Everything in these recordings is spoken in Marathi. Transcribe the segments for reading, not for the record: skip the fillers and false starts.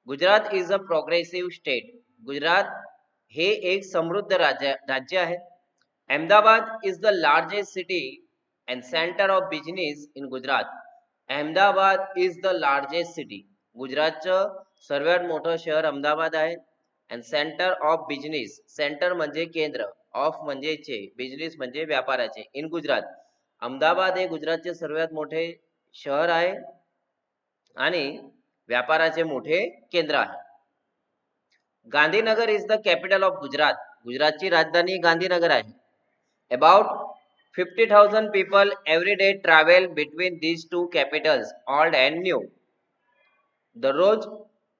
Gujarat is a progressive state. Gujarat हे एक समृद्ध राज्य आहे. Ahmedabad is the largest city and centre of business in Gujarat. Ahmedabad is the largest city. गुजरातचं सर्वात मोठं शहर अहमदाबाद आहे. And centre of business, centre म्हणजे केंद्र, ऑफ म्हणजे चे, बिझनेस म्हणजे व्यापाराचे, इन गुजरात. अहमदाबाद हे गुजरातचे सर्वात मोठे शहर आहे आणि व्यापाराचे मोठे केंद्र आहे. Gandhinagar is the capital of Gujarat. गुजरातची राजधानी गांधीनगर आहे. About 50,000 people every day travel between these two capitals, old and new. दररोज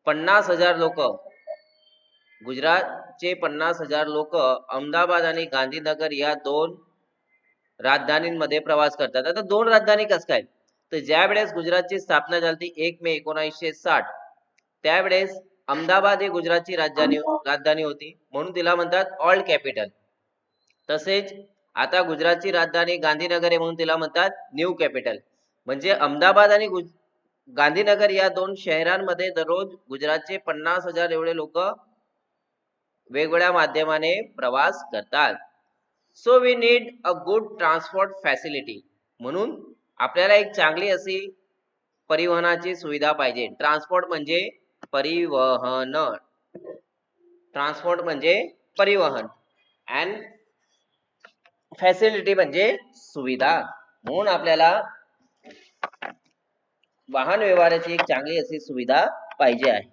50,000 लोक, गुजरातचे 50,000 लोक अहमदाबाद आणि गांधीनगर या दोन राजधानींमध्ये प्रवास करतात. आता दोन राजधानी कस काय? तर ज्या वेळेस गुजरातची स्थापना झाली 1 मे 1960, त्यावेळेस अहमदाबाद ही गुजरातची राजधानी होती, म्हणून तिला म्हणतात ओल्ड कॅपिटल. तसेच आता गुजरातची राजधानी गांधीनगर आहे म्हणून तिला म्हणतात न्यू कॅपिटल. म्हणजे अहमदाबाद आणि गांधीनगर या दोन शहरांमध्ये दररोज गुजरातचे 50,000 एवढे लोक वेगवेगळ्या माध्यमाने प्रवास करतात. So we need a good transport facility. म्हणून आपल्याला एक चांगली अशी परिवहनाची सुविधा पाहिजे. ट्रान्सपोर्ट म्हणजे परिवहन, ट्रान्सपोर्ट म्हणजे परिवहन, अँड फॅसिलिटी म्हणजे सुविधा. म्हणून आपल्याला वाहन व्यवहाराची एक चांगली अशी सुविधा पाहिजे आहे.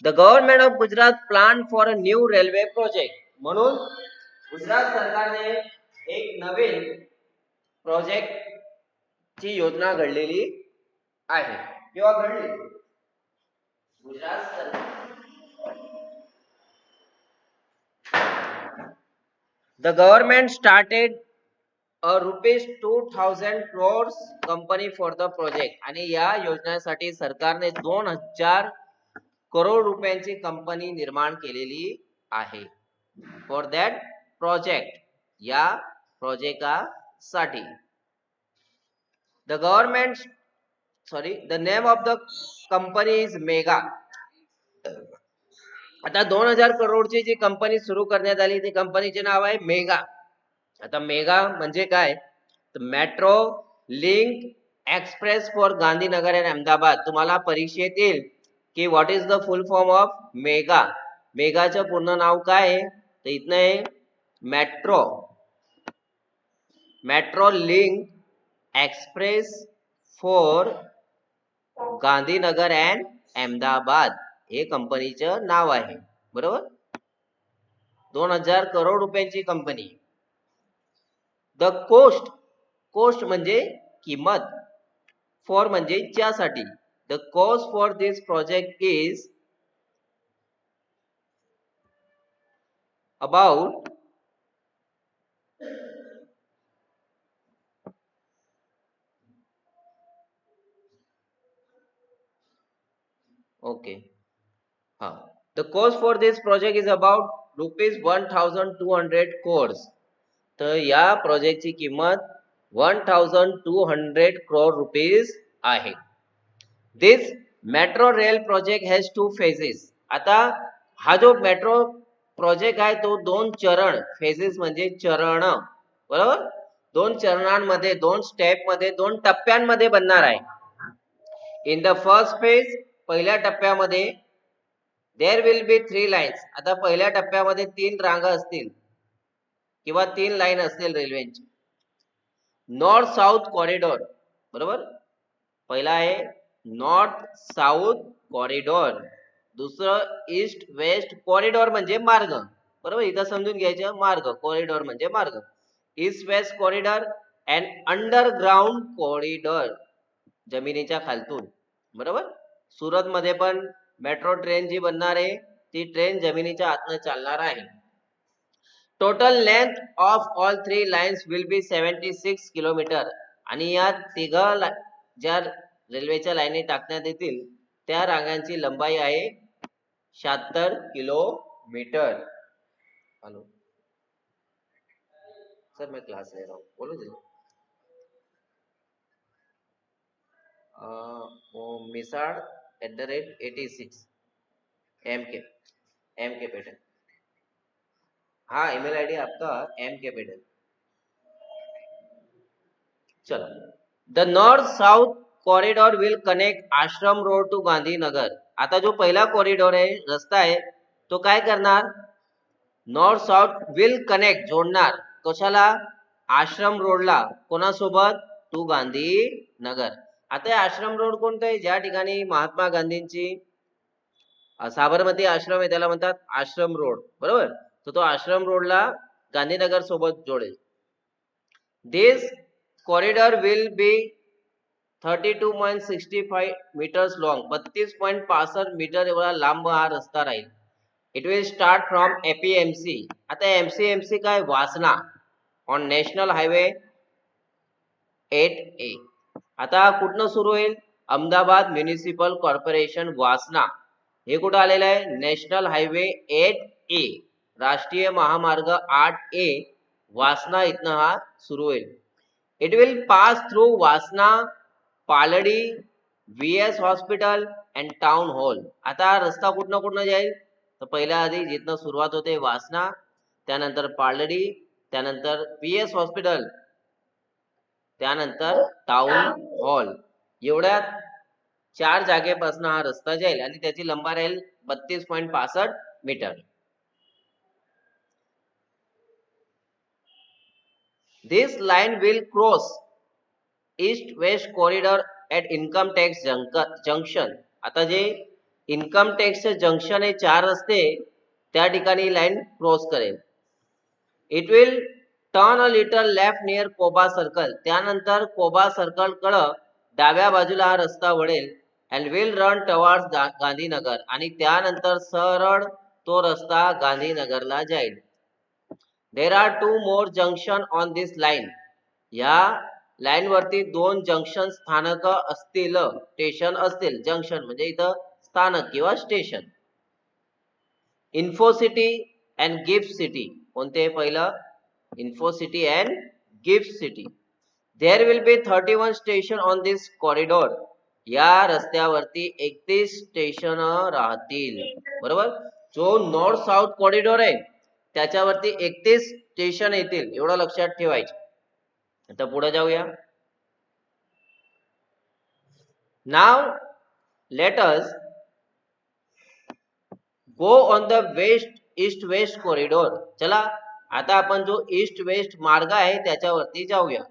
The government of Gujarat planned for a new railway project. म्हणून गुजरात सरकारने एक नवीन प्रोजेक्ट ची योजना घडलेली आहे. किंवा घडली गुजरात सरकार. The government started a rupees 2,000 crores company for the project. आणि या योजनेसाठी सरकारने 2,000 करोड रुपयांची कंपनी निर्माण केलेली आहे. फॉर दॅट प्रोजेक्ट, या प्रोजेक्टासाठी. The government the name of the company is MEGA. आता 2,000 करोडची जी कंपनी सुरू करण्यात आली ती कंपनीचे नाव आहे मेगा. आता मेगा म्हणजे काय? तर metro link express for Gandhinagar and Ahmedabad. तुम्हाला परीक्षेत येईल की what is the full form of mega. मेगाचं पूर्ण नाव काय आहे? तर इथनं आहे metro link express for Gandhinagar and Ahmedabad हे कंपनीचं नाव आहे. बरोबर, 2,000 करोड रुपयांची कंपनी. द कोस्ट म्हणजे किंमत, फॉर म्हणजे ज्यासाठी. The cost for this project is about the cost for this project is about rupees 1,200 crores. तर या प्रोजेक्टची किंमत 1,200 crore rupees आहे. This metro rail project has 2 phases. आता हा जो मेट्रो प्रोजेक्ट आहे तो 2 चरण, फेजेस म्हणजे चरण, बरोबर, 2 चरणांमध्ये, 2 स्टेपमध्ये, 2 टप्प्यांमध्ये बनणार आहे. इन द फर्स्ट फेज, पहिल्या टप्प्यामध्ये देर विल बी 3 लाईन्स. आता पहिल्या टप्प्यामध्ये 3 रांगा असतील किंवा 3 लाईन असतील रेल्वेची. नॉर्थ साऊथ कॉरिडॉर, बरोबर, पहिला आहे नॉर्थ साऊथ कॉरिडॉर. दुसरं ईस्ट वेस्ट कॉरिडॉर म्हणजे मार्ग, बरोबर, इथं समजून घ्यायचं, मार्ग, कॉरिडॉर म्हणजे मार्ग. East west corridor and underground corridor, जमिनीच्या खालतून, बरोबर. सुरत मध्ये पण मेट्रो ट्रेन जी बनणार आहे ती ट्रेन जमिनीच्या आतनं चालणार आहे. Total length of all 3 lines will be 76 kilometre. आणि या तिघ ज्या रेल्वेच्या लाईनी टाकण्यात येतील त्या रांगांची लंबाई आहे 76 किलोमीटर. हॅलो सर, मैं क्लास ले रहा हूँ, बोलो जल्दी. मिसाड@86 एम के पेटल। हाँ, ईमेल आईडी आपका MK पेटल। चलो, the north south corridor will connect Ashram road to Gandhinagar. आता जो पहिला कॉरिडॉर आहे, रस्ता आहे, तो काय करणार, नॉर्थ साउथ विल कनेक्ट, जोडणार कशाला, आश्रम रोडला, कोणासोबत, टू गांधीनगर। आता हे आश्रम रोड कोणतं आहे, ज्या ठिकाणी महात्मा गांधींची साबरमती आश्रम आहे त्याला म्हणतात आश्रम रोड, बरोबर, तर तो आश्रम रोडला गांधीनगर सोबत जोडेल। This corridor will be 32.65 metres long, 32.65 metre एवढा लांब हा रस्ता राहील। It will start from APMC. आता एमसीएमसी काय, Vasna, on national highway 8A। आता कुठनं सुरू होईल, अहमदाबाद म्युनिसिपल कॉर्पोरेशन वासना, हे कुठं आलेलं आहे, नॅशनल हायवे 8A, राष्ट्रीय महामार्ग 8A, वासना इथनं हा सुरू होईल। इट विल पास थ्रू वासना, Paldi, VS hospital and town hall. आता रस्ता कुठनं जाईल, तर पहिल्या आधी जिथनं सुरुवात होते वासना, त्यानंतर पालडी, त्यानंतर VS हॉस्पिटल, त्यानंतर टाउन हॉल, एवढ्या 4 जागेपासून हा रस्ता जाईल आणि त्याची लंबा राहील 32.65 मीटर। This line will cross east west corridor at income tax junction. आता जे इन्कम टॅक्सचे जंक्शन आहे 4 रस्ते, त्या ठिकाणी लाईन क्रॉस करेल। It will turn a little left near Koba circle, त्यानंतर कोबा सर्कल कडं डाव्या बाजूला हा रस्ता वळेल, and will run towards Gandhinagar, आणि त्यानंतर सरळ तो रस्ता गांधीनगरला जाईल। There are 2 more junction on this line, या लाईन वरती 2 जंक्शन स्थानक असतील, स्टेशन असतील, जंक्शन म्हणजे इथं स्थानक किंवा station. Infocity and gift city, कोणते पहिलं, Infocity and gift city. There will be 31 station on this corridor, या रस्त्यावरती 31 स्टेशन राहतील, बरोबर। जो नॉर्थ साउथ कॉरिडॉर आहे त्याच्यावरती 31 स्टेशन येतील, एवढं लक्षात ठेवायचं। आता पुढे जाऊया। Now let us go on the east west corridor. चला, आता आपण जो ईस्ट वेस्ट मार्ग आहे त्याच्यावरती जाऊया।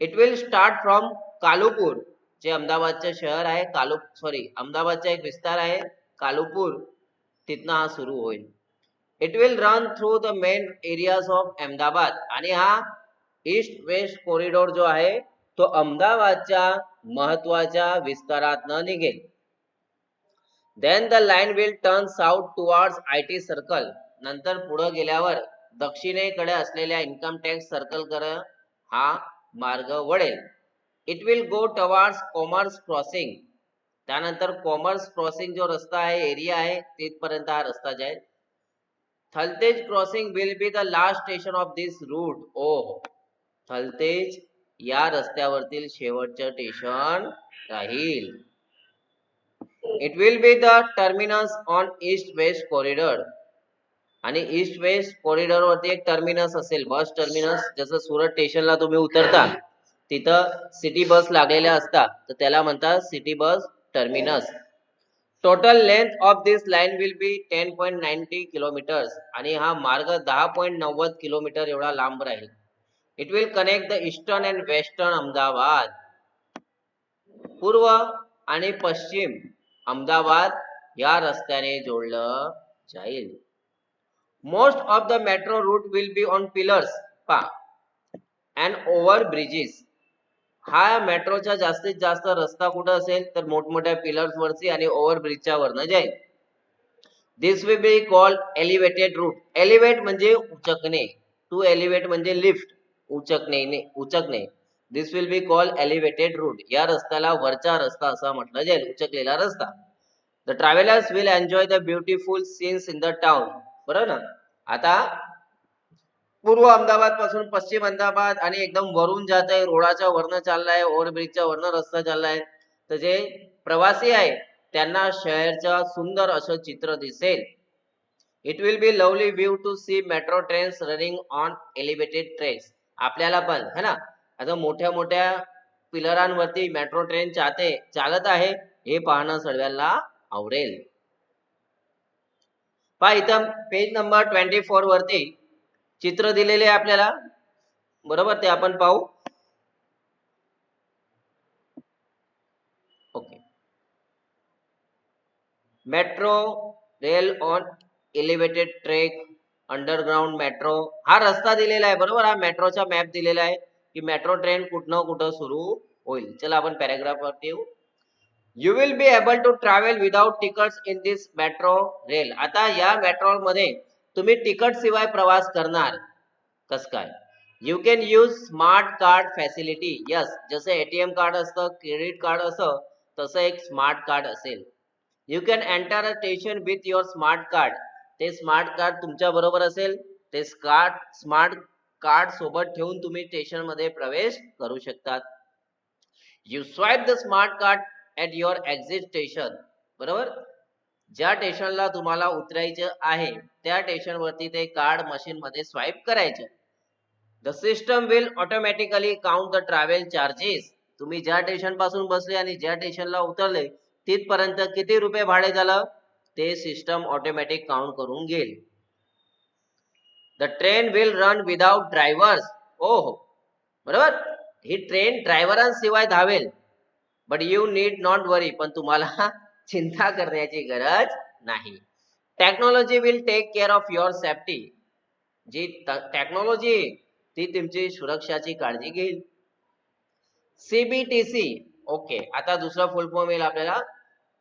इट विल स्टार्ट फ्रॉम कालुपूर, जे अहमदाबादचे शहर आहे, अहमदाबादचा एक विस्तार आहे कालुपूर, तिथनं हा सुरू होईल। It will run through the main areas of Ahmedabad, आणि हा ईस्ट वेस्ट कॉरिडॉर जो आहे तो अहमदाबादच्या महत्वाच्या विस्तारातनं निघेल। Then the line will turn south towards IT circle, नंतर पुढे गेल्यावर दक्षिणेकडे असलेल्या इन्कम टॅक्स सर्कल कडे हा मार्ग वळेल। It will go towards commerce crossing, त्यानंतर कॉमर्स क्रॉसिंग जो रस्ता आहे, एरिया आहे, तिथपर्यंत हा रस्ता जाईल। Thaltej crossing will be the last station of this route. ओ, थलतेज या रस्त्यावरतील शेवटचं स्टेशन राहील। It will be the terminus on east west corridor, आणि ईस्ट वेस्ट कॉरिडॉर वरती एक टर्मिनस असेल, बस टर्मिनस, जसं सुरत स्टेशनला तुम्ही उतरता तिथं सिटी बस लागलेल्या असतात, तर त्याला म्हणतात city bus terminus. Total length of this line will be 10.90 kilometres, आणि हा मार्ग 10.90 किलोमीटर एवढा लांब राहील। It will connect the eastern and western Ahmedabad, पूर्व आणि पश्चिम अहमदाबाद या रस्त्याने जोडलं जाईल। Most of the metro route will be on pillars and over bridges. हा मेट्रोचा जास्तीत जास्त रस्ता कुठं असेल, तर मोठमोठ्या पिलर्स वरती आणि ओव्हर ब्रिजच्या वरनं जाईल। This will be called elevated route. Elevate म्हणजे उचकणे, टू एलिव्हेट म्हणजे लिफ्ट, उचकणे। This will be called elevated route, या रस्त्याला वरचा रस्ता असं म्हटलं जाईल, उचकलेला रस्ता। The travellers will enjoy the beautiful scenes in the town, बरोबर ना। आता पूर्व अहमदाबाद पासून पश्चिम अहमदाबाद, आणि एकदम वरून जात आहे, रोडाच्या वरनं चाललाय, ओव्हरब्रिजच्या वरनं रस्ता चाललाय, तर जे प्रवासी आहे त्यांना शहरचं सुंदर असं चित्र दिसेल. It will be lovely view to see metro trains running on elevated trains. आपल्याला पण है ना आता मोठ्या मोठ्या पिलरांवरती मेट्रो ट्रेन चालत आहे हे पाहणं सर्वांना आवडेल. पहा इथं पेज नंबर 24 वरती चित्र दिलेले आहे आपल्याला, बरोबर, ते आपण पाहू. Okay, metro rail on elevated track, underground metro, हा रस्ता दिलेला आहे, बरोबर. हा मेट्रोचा मॅप दिलेला आहे की मेट्रो ट्रेन कुठनं कुठं सुरू होईल. चला आपण पॅराग्राफ वरती येऊ. You will be able to travel without tickets in this metro rail. आता या मेट्रो मध्ये तुम्ही तिकट शिवाय प्रवास करणार. कस काय? You can use smart card facility. Yes, जसं एटीएम कार्ड असतं, क्रेडिट कार्ड असतं, तसं एक स्मार्ट कार्ड असेल. You can enter a station with your smart card. ते स्मार्ट कार्ड तुमच्या बरोबर असेल, ते स्मार्ट कार्ड सोबत ठेवून तुम्ही स्टेशन मध्ये प्रवेश करू शकतात. You swipe the smart card at your exit station. बरोबर, ज्या स्टेशनला तुम्हाला उतरायचं आहे त्या स्टेशनवरती ते कार्ड मशीन मध्ये स्वाईप करायचं. The system will automatically count the travel charges. तुम्ही ज्या स्टेशन पासून बसले आणि ज्या स्टेशनला उतरले तिथपर्यंत किती रुपये भाडे झालं ते सिस्टम ऑटोमॅटिक काउंट करून घेईल. The train will run without drivers. हो, बरोबर, ही ट्रेन ड्रायव्हरांशिवाय धावेल. But you need not worry, पण तुम्हाला चिंता करण्याची गरज नाही. Technology will take care of your safety. जी टेक्नॉलॉजी ती तुमची सुरक्षाची काळजी घेईल. सीबीटीसी. ओके, आता दुसरा फुल फॉर्म येईल आपल्याला.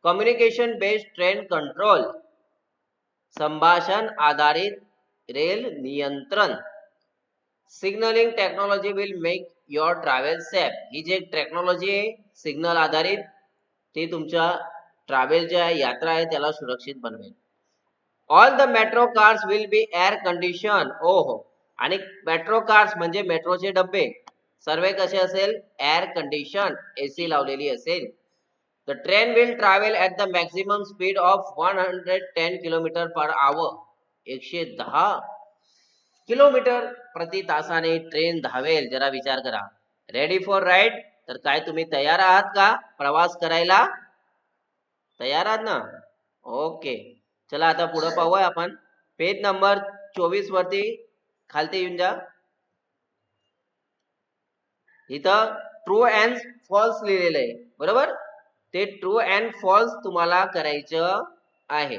Communication based train control. संभाषण आधारित रेल नियंत्रण. Signalling technology will make your travel safe. ही जे टेक्नॉलॉजी आहे सिग्नल आधारित ती तुमच्या ट्रॅव्हल ज्या यात्रा आहे त्याला सुरक्षित बनवेल. All the metro cars will be air condition. हो, आणि मेट्रो कार्स म्हणजे मेट्रोचे डब्बे सर्व कसे असेल, एअर कंडिशन, एसी लावलेली असेल. The train will travel at the maximum speed of 110 kilometre per hour. 110 kilometre प्रति तासाने ट्रेन धावेल. जरा विचार करा. Ready for ride. तर काय तुम्ही तयार आहात का प्रवास करायला? तयार आहात ना? ओके, चला आता पुढे पाहूया आपण. पेज नंबर 24 वरती खालती येऊन जा. इथं ट्रू अँड फॉल्स लिहिलेलं आहे, बरोबर. ते ट्रू अँड फॉल्स तुम्हाला करायचं आहे.